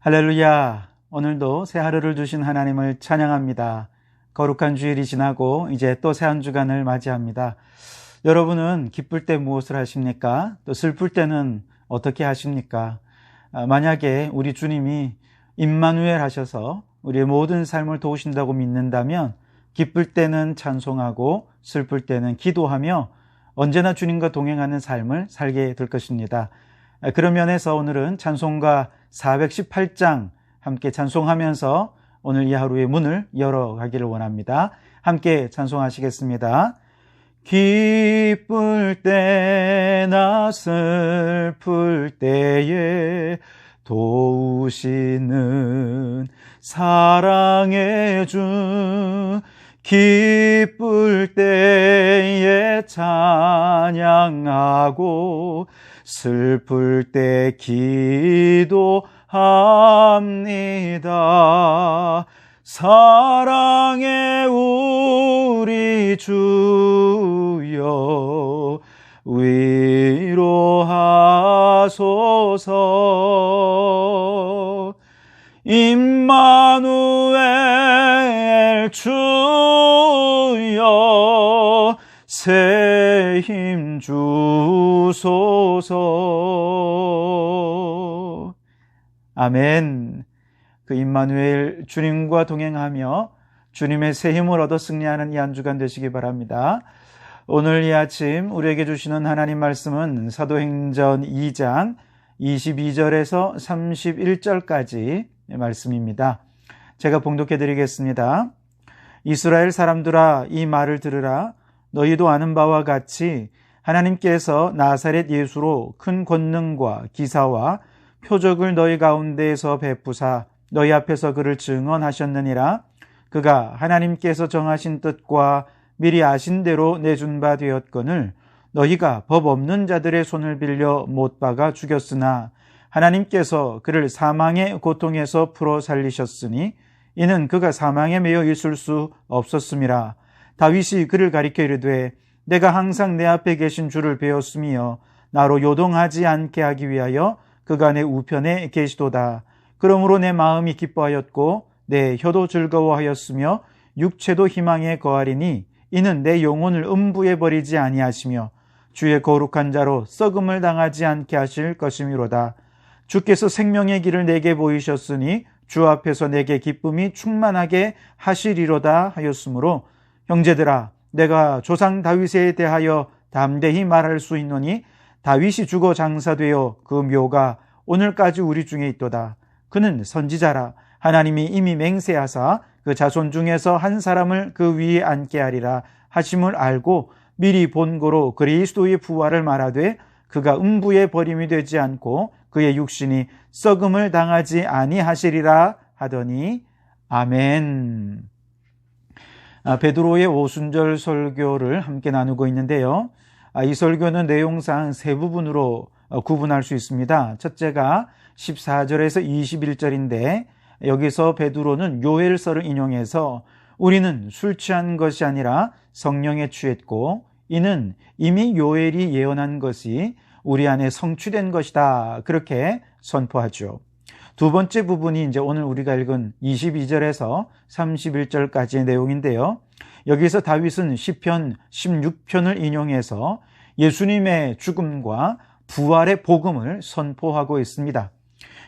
할렐루야. 오늘도 새 하루를 주신 하나님을 찬양합니다. 거룩한 주일이 지나고 이제 또 새 한 주간을 맞이합니다. 여러분은 기쁠 때 무엇을 하십니까? 또 슬플 때는 어떻게 하십니까? 만약에 우리 주님이 임마누엘 하셔서 우리의 모든 삶을 도우신다고 믿는다면 기쁠 때는 찬송하고 슬플 때는 기도하며 언제나 주님과 동행하는 삶을 살게 될 것입니다. 그런 면에서 오늘은 찬송가 418장 함께 찬송하면서 오늘 이 하루의 문을 열어가기를 원합니다. 함께 찬송하시겠습니다. 기쁠 때나 슬플 때에 도우시는 사랑의 주, 기쁠 때에 찬양하고 슬플 때 기도합니다. 사랑의 우리 주여 위로하소서. 임마누엘 주여 새 힘 주소서. 아멘. 그 임마누엘 주님과 동행하며 주님의 새 힘을 얻어 승리하는 이 한 주간 되시기 바랍니다. 오늘 이 아침 우리에게 주시는 하나님 말씀은 사도행전 2장 22절에서 31절까지 말씀입니다. 제가 봉독해 드리겠습니다. 이스라엘 사람들아, 이 말을 들으라. 너희도 아는 바와 같이 하나님께서 나사렛 예수로 큰 권능과 기사와 표적을 너희 가운데에서 베푸사 너희 앞에서 그를 증언하셨느니라. 그가 하나님께서 정하신 뜻과 미리 아신 대로 내준 바 되었거늘 너희가 법 없는 자들의 손을 빌려 못 박아 죽였으나 하나님께서 그를 사망의 고통에서 풀어 살리셨으니 이는 그가 사망에 매여 있을 수 없었음이라. 다윗이 그를 가리켜 이르되 내가 항상 내 앞에 계신 주를 배웠으며 나로 요동하지 않게 하기 위하여 그가 내 우편에 계시도다. 그러므로 내 마음이 기뻐하였고 내 혀도 즐거워하였으며 육체도 희망에 거하리니 이는 내 영혼을 음부에 버리지 아니하시며 주의 거룩한 자로 썩음을 당하지 않게 하실 것이미로다. 주께서 생명의 길을 내게 보이셨으니 주 앞에서 내게 기쁨이 충만하게 하시리로다 하였으므로 형제들아, 내가 조상 다윗에 대하여 담대히 말할 수 있노니 다윗이 죽어 장사되어 그 묘가 오늘까지 우리 중에 있도다. 그는 선지자라. 하나님이 이미 맹세하사 그 자손 중에서 한 사람을 그 위에 앉게 하리라 하심을 알고 미리 본고로 그리스도의 부활을 말하되 그가 음부에 버림이 되지 않고 그의 육신이 썩음을 당하지 아니하시리라 하더니 아멘. 베드로의 오순절 설교를 함께 나누고 있는데요. 이 설교는 내용상 세 부분으로 구분할 수 있습니다. 첫째가 14절에서 21절인데 여기서 베드로는 요엘서를 인용해서 우리는 술 취한 것이 아니라 성령에 취했고 이는 이미 요엘이 예언한 것이 우리 안에 성취된 것이다. 그렇게 선포하죠. 두 번째 부분이 이제 오늘 우리가 읽은 22절에서 31절까지의 내용인데요. 여기서 다윗은 시편 16편을 인용해서 예수님의 죽음과 부활의 복음을 선포하고 있습니다.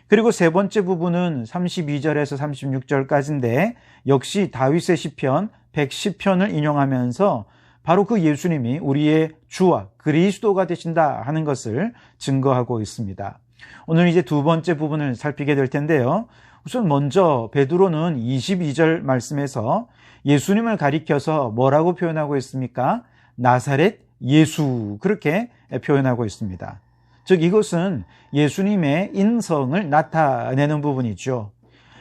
그리고 세 번째 부분은 32절에서 36절까지인데 역시 다윗의 시편 110편을 인용하면서 바로 그 예수님이 우리의 주와 그리스도가 되신다 하는 것을 증거하고 있습니다. 오늘 이제 두 번째 부분을 살피게 될 텐데요. 우선 먼저 베드로는 22절 말씀에서 예수님을 가리켜서 뭐라고 표현하고 있습니까? 나사렛 예수, 그렇게 표현하고 있습니다. 즉 이것은 예수님의 인성을 나타내는 부분이죠.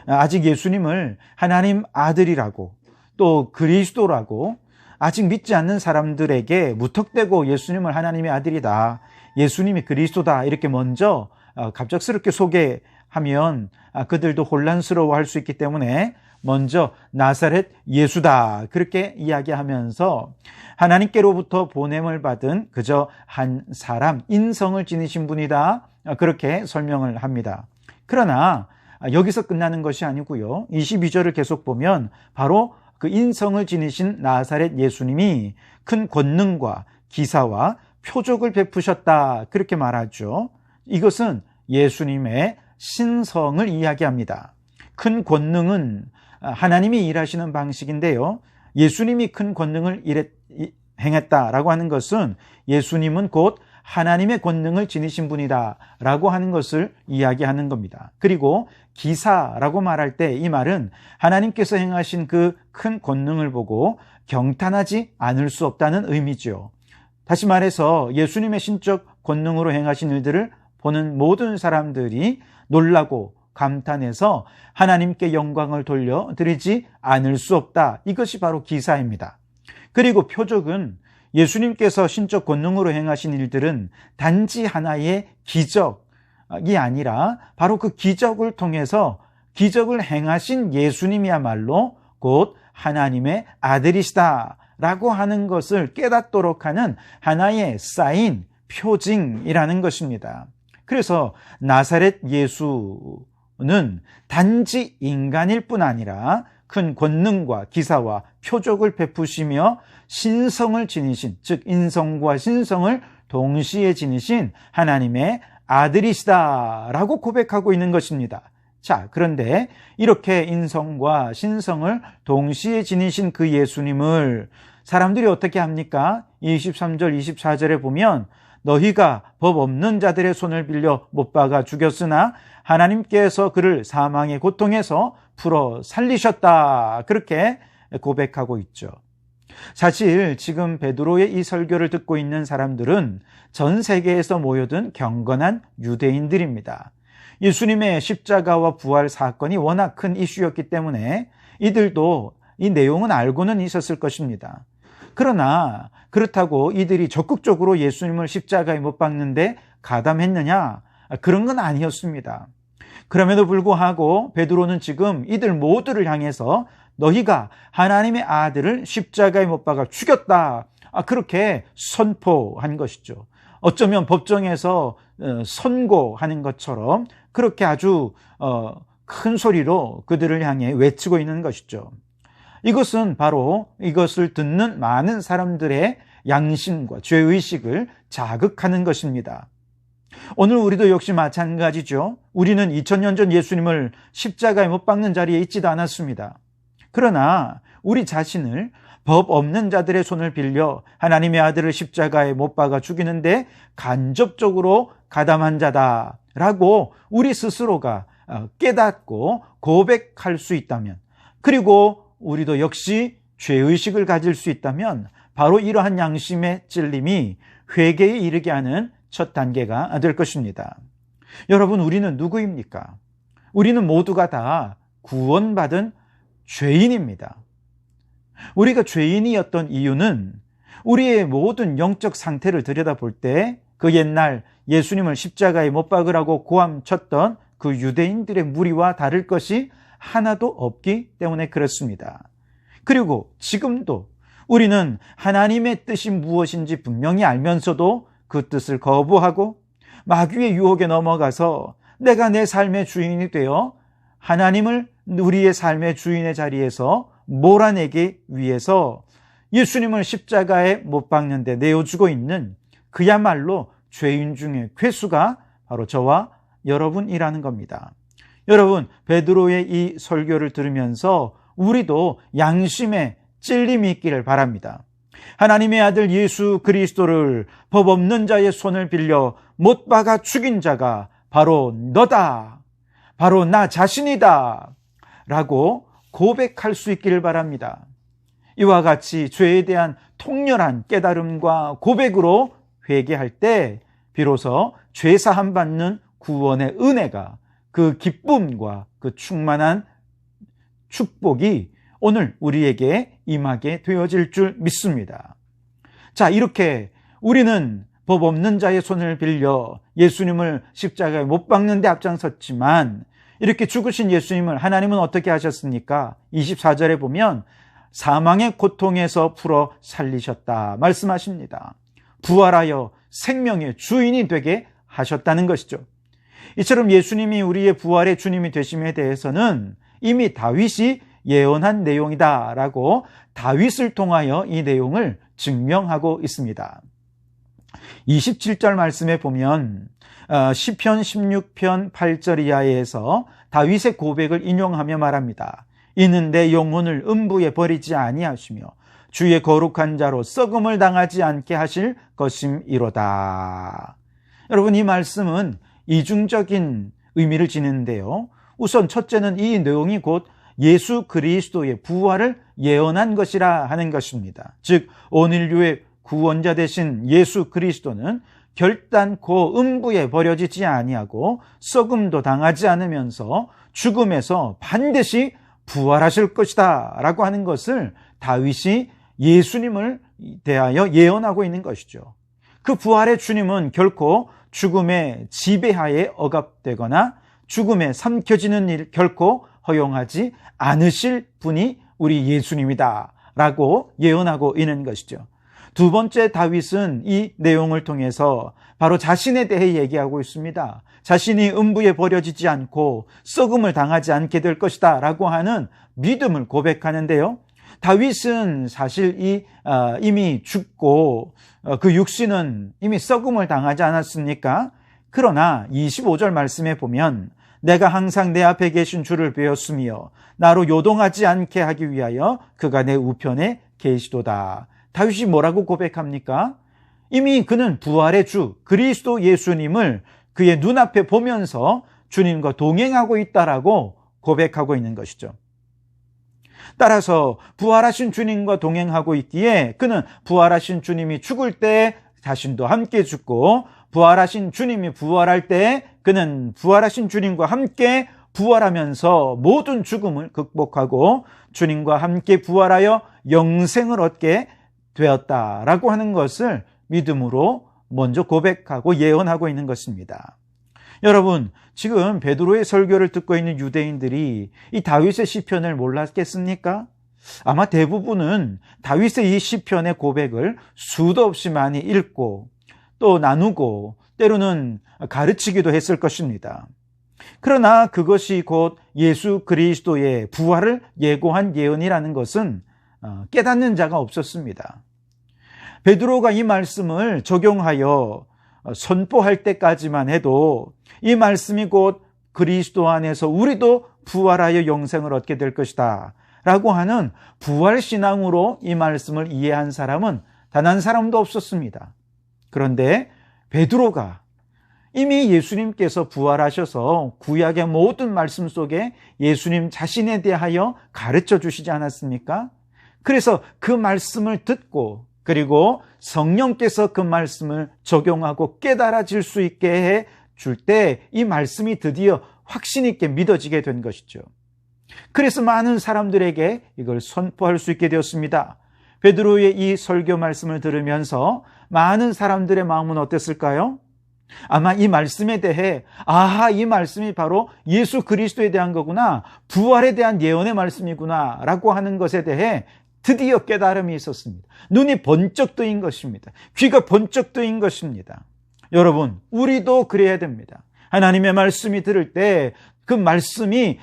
아직 예수님을 하나님 아들이라고 또 그리스도라고 아직 믿지 않는 사람들에게 무턱대고 예수님을 하나님의 아들이다, 예수님이 그리스도다 이렇게 먼저 갑작스럽게 소개하면 그들도 혼란스러워할 수 있기 때문에 먼저 나사렛 예수다 그렇게 이야기하면서 하나님께로부터 보냄을 받은 그저 한 사람, 인성을 지니신 분이다 그렇게 설명을 합니다. 그러나 여기서 끝나는 것이 아니고요. 22절을 계속 보면 바로 그 인성을 지니신 나사렛 예수님이 큰 권능과 기사와 표적을 베푸셨다, 그렇게 말하죠. 이것은 예수님의 신성을 이야기합니다. 큰 권능은 하나님이 일하시는 방식인데요. 예수님이 큰 권능을 행했다라고 하는 것은 예수님은 곧 하나님의 권능을 지니신 분이다 라고 하는 것을 이야기하는 겁니다. 그리고 기사라고 말할 때 이 말은 하나님께서 행하신 그 큰 권능을 보고 경탄하지 않을 수 없다는 의미죠. 다시 말해서 예수님의 신적 권능으로 행하신 일들을 보는 모든 사람들이 놀라고 감탄해서 하나님께 영광을 돌려드리지 않을 수 없다. 이것이 바로 기사입니다. 그리고 표적은 예수님께서 신적 권능으로 행하신 일들은 단지 하나의 기적이 아니라 바로 그 기적을 통해서 기적을 행하신 예수님이야말로 곧 하나님의 아들이시다라고 하는 것을 깨닫도록 하는 하나의 사인, 표징이라는 것입니다. 그래서 나사렛 예수는 단지 인간일 뿐 아니라 큰 권능과 기사와 표적을 베푸시며 신성을 지니신, 즉 인성과 신성을 동시에 지니신 하나님의 아들이시다라고 고백하고 있는 것입니다. 자, 그런데 이렇게 인성과 신성을 동시에 지니신 그 예수님을 사람들이 어떻게 합니까? 23절, 24절에 보면 너희가 법 없는 자들의 손을 빌려 못 박아 죽였으나 하나님께서 그를 사망의 고통에서 풀어 살리셨다, 그렇게 고백하고 있죠. 사실 지금 베드로의 이 설교를 듣고 있는 사람들은 전 세계에서 모여든 경건한 유대인들입니다. 예수님의 십자가와 부활 사건이 워낙 큰 이슈였기 때문에 이들도 이 내용은 알고는 있었을 것입니다. 그러나 그렇다고 이들이 적극적으로 예수님을 십자가에 못 박는데 가담했느냐? 그런 건 아니었습니다. 그럼에도 불구하고 베드로는 지금 이들 모두를 향해서 너희가 하나님의 아들을 십자가에 못 박아 죽였다, 그렇게 선포한 것이죠. 어쩌면 법정에서 선고하는 것처럼 그렇게 아주 큰 소리로 그들을 향해 외치고 있는 것이죠. 이것은 바로 이것을 듣는 많은 사람들의 양심과 죄의식을 자극하는 것입니다. 오늘 우리도 역시 마찬가지죠. 우리는 2000년 전 예수님을 십자가에 못 박는 자리에 있지도 않았습니다. 그러나 우리 자신을 법 없는 자들의 손을 빌려 하나님의 아들을 십자가에 못 박아 죽이는데 간접적으로 가담한 자다라고 우리 스스로가 깨닫고 고백할 수 있다면, 그리고 우리도 역시 죄의식을 가질 수 있다면 바로 이러한 양심의 찔림이 회개에 이르게 하는 첫 단계가 될 것입니다. 여러분, 우리는 누구입니까? 우리는 모두가 다 구원받은 죄인입니다. 우리가 죄인이었던 이유는 우리의 모든 영적 상태를 들여다볼 때 그 옛날 예수님을 십자가에 못 박으라고 고함쳤던 그 유대인들의 무리와 다를 것이 하나도 없기 때문에 그렇습니다. 그리고 지금도 우리는 하나님의 뜻이 무엇인지 분명히 알면서도 그 뜻을 거부하고 마귀의 유혹에 넘어가서 내가 내 삶의 주인이 되어 하나님을 우리의 삶의 주인의 자리에서 몰아내기 위해서 예수님을 십자가에 못 박는데 내어주고 있는 그야말로 죄인 중에 괴수가 바로 저와 여러분이라는 겁니다. 여러분, 베드로의 이 설교를 들으면서 우리도 양심의 찔림이 있기를 바랍니다. 하나님의 아들 예수 그리스도를 법 없는 자의 손을 빌려 못 박아 죽인 자가 바로 너다, 바로 나 자신이다 라고 고백할 수 있기를 바랍니다. 이와 같이 죄에 대한 통렬한 깨달음과 고백으로 회개할 때 비로소 죄 사함 받는 구원의 은혜가, 그 기쁨과 그 충만한 축복이 오늘 우리에게 임하게 되어질 줄 믿습니다. 자, 이렇게 우리는 법 없는 자의 손을 빌려 예수님을 십자가에 못 박는 데 앞장섰지만 이렇게 죽으신 예수님을 하나님은 어떻게 하셨습니까? 24절에 보면 사망의 고통에서 풀어 살리셨다 말씀하십니다. 부활하여 생명의 주인이 되게 하셨다는 것이죠. 이처럼 예수님이 우리의 부활의 주님이 되심에 대해서는 이미 다윗이 예언한 내용이다라고 다윗을 통하여 이 내용을 증명하고 있습니다. 27절 말씀에 보면 시편 16편 8절 이하에서 다윗의 고백을 인용하며 말합니다. 이는 내 영혼을 음부에 버리지 아니하시며 주의 거룩한 자로 썩음을 당하지 않게 하실 것임이로다. 여러분, 이 말씀은 이중적인 의미를 지니는데요. 우선 첫째는 이 내용이 곧 예수 그리스도의 부활을 예언한 것이라 하는 것입니다. 즉 온 인류의 구원자 되신 예수 그리스도는 결단코 음부에 버려지지 아니하고 썩음도 당하지 않으면서 죽음에서 반드시 부활하실 것이다 라고 하는 것을 다윗이 예수님을 대하여 예언하고 있는 것이죠. 그 부활의 주님은 결코 죽음의 지배하에 억압되거나 죽음에 삼켜지는 일 결코 허용하지 않으실 분이 우리 예수님이다 라고 예언하고 있는 것이죠. 두 번째, 다윗은 이 내용을 통해서 바로 자신에 대해 얘기하고 있습니다. 자신이 음부에 버려지지 않고 썩음을 당하지 않게 될 것이다 라고 하는 믿음을 고백하는데요. 다윗은 사실 이미 죽고 그 육신은 이미 썩음을 당하지 않았습니까? 그러나 25절 말씀에 보면 내가 항상 내 앞에 계신 주를 배웠으며 나로 요동하지 않게 하기 위하여 그가 내 우편에 계시도다. 다윗이 뭐라고 고백합니까? 이미 그는 부활의 주 그리스도 예수님을 그의 눈앞에 보면서 주님과 동행하고 있다라고 고백하고 있는 것이죠. 따라서 부활하신 주님과 동행하고 있기에 그는 부활하신 주님이 죽을 때 자신도 함께 죽고 부활하신 주님이 부활할 때 그는 부활하신 주님과 함께 부활하면서 모든 죽음을 극복하고 주님과 함께 부활하여 영생을 얻게 되었다라고 하는 것을 믿음으로 먼저 고백하고 예언하고 있는 것입니다. 여러분, 지금 베드로의 설교를 듣고 있는 유대인들이 이 다윗의 시편을 몰랐겠습니까? 아마 대부분은 다윗의 이 시편의 고백을 수도 없이 많이 읽고 또 나누고 때로는 가르치기도 했을 것입니다. 그러나 그것이 곧 예수 그리스도의 부활을 예고한 예언이라는 것은 깨닫는 자가 없었습니다. 베드로가 이 말씀을 적용하여 선포할 때까지만 해도 이 말씀이 곧 그리스도 안에서 우리도 부활하여 영생을 얻게 될 것이다 라고 하는 부활신앙으로 이 말씀을 이해한 사람은 단 한 사람도 없었습니다. 그런데 베드로가 이미 예수님께서 부활하셔서 구약의 모든 말씀 속에 예수님 자신에 대하여 가르쳐 주시지 않았습니까? 그래서 그 말씀을 듣고 그리고 성령께서 그 말씀을 적용하고 깨달아질 수 있게 해 줄 때 이 말씀이 드디어 확신 있게 믿어지게 된 것이죠. 그래서 많은 사람들에게 이걸 선포할 수 있게 되었습니다. 베드로의 이 설교 말씀을 들으면서 많은 사람들의 마음은 어땠을까요? 아마 이 말씀에 대해 이 말씀이 바로 예수 그리스도에 대한 거구나, 부활에 대한 예언의 말씀이구나 라고 하는 것에 대해 드디어 깨달음이 있었습니다. 눈이 번쩍 뜨인 것입니다. 귀가 번쩍 뜨인 것입니다. 여러분, 우리도 그래야 됩니다. 하나님의 말씀이 들을 때 그 말씀이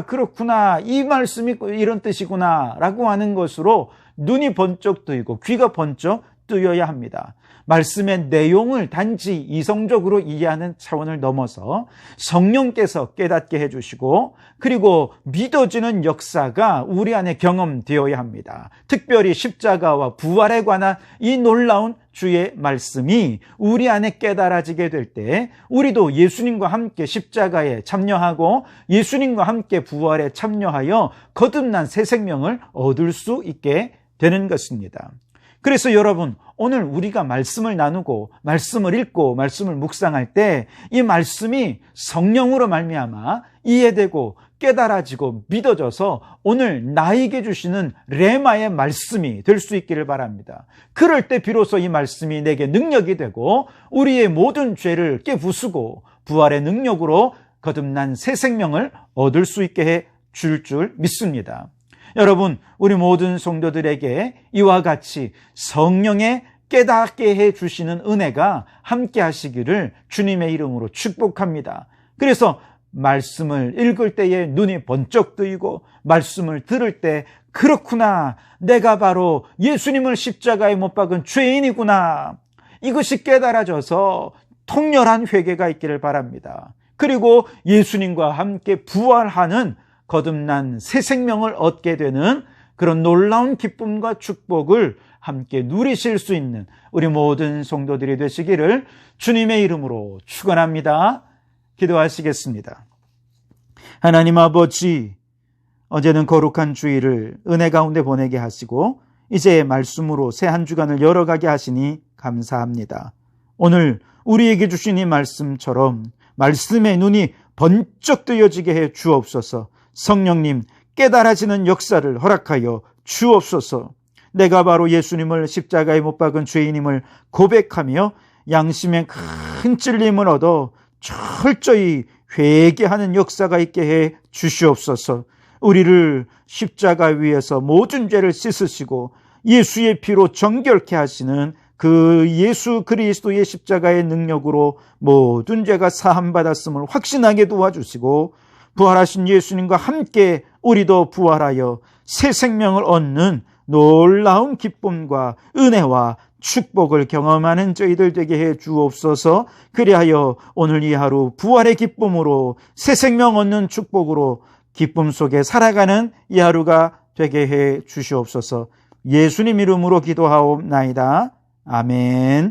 그렇구나, 이 말씀이 이런 뜻이구나 라고 하는 것으로 눈이 번쩍 뜨이고 귀가 번쩍 뜨여야 합니다. 말씀의 내용을 단지 이성적으로 이해하는 차원을 넘어서 성령께서 깨닫게 해주시고 그리고 믿어지는 역사가 우리 안에 경험되어야 합니다. 특별히 십자가와 부활에 관한 이 놀라운 주의 말씀이 우리 안에 깨달아지게 될 때 우리도 예수님과 함께 십자가에 참여하고 예수님과 함께 부활에 참여하여 거듭난 새 생명을 얻을 수 있게 되는 것입니다. 그래서 여러분, 오늘 우리가 말씀을 나누고 말씀을 읽고 말씀을 묵상할 때 이 말씀이 성령으로 말미암아 이해되고 깨달아지고 믿어져서 오늘 나에게 주시는 레마의 말씀이 될 수 있기를 바랍니다. 그럴 때 비로소 이 말씀이 내게 능력이 되고 우리의 모든 죄를 깨부수고 부활의 능력으로 거듭난 새 생명을 얻을 수 있게 해 줄 믿습니다. 여러분, 우리 모든 성도들에게 이와 같이 성령의 깨닫게 해 주시는 은혜가 함께 하시기를 주님의 이름으로 축복합니다. 그래서 말씀을 읽을 때에 눈이 번쩍 뜨이고 말씀을 들을 때 그렇구나, 내가 바로 예수님을 십자가에 못 박은 죄인이구나, 이것이 깨달아져서 통렬한 회개가 있기를 바랍니다. 그리고 예수님과 함께 부활하는 거듭난 새 생명을 얻게 되는 그런 놀라운 기쁨과 축복을 함께 누리실 수 있는 우리 모든 성도들이 되시기를 주님의 이름으로 축원합니다. 기도하시겠습니다. 하나님 아버지, 어제는 거룩한 주일을 은혜 가운데 보내게 하시고 이제 말씀으로 새 한 주간을 열어가게 하시니 감사합니다. 오늘 우리에게 주신 이 말씀처럼 말씀의 눈이 번쩍 뜨여지게 해 주옵소서. 성령님, 깨달아지는 역사를 허락하여 주옵소서. 내가 바로 예수님을 십자가에 못 박은 죄인임을 고백하며 양심의 큰 찔림을 얻어 철저히 회개하는 역사가 있게 해 주시옵소서. 우리를 십자가 위에서 모든 죄를 씻으시고 예수의 피로 정결케 하시는 그 예수 그리스도의 십자가의 능력으로 모든 죄가 사함받았음을 확신하게 도와주시고 부활하신 예수님과 함께 우리도 부활하여 새 생명을 얻는 놀라운 기쁨과 은혜와 축복을 경험하는 저희들 되게 해 주옵소서. 그리하여 오늘 이 하루 부활의 기쁨으로 새 생명 얻는 축복으로 기쁨 속에 살아가는 이 하루가 되게 해 주시옵소서. 예수님 이름으로 기도하옵나이다. 아멘.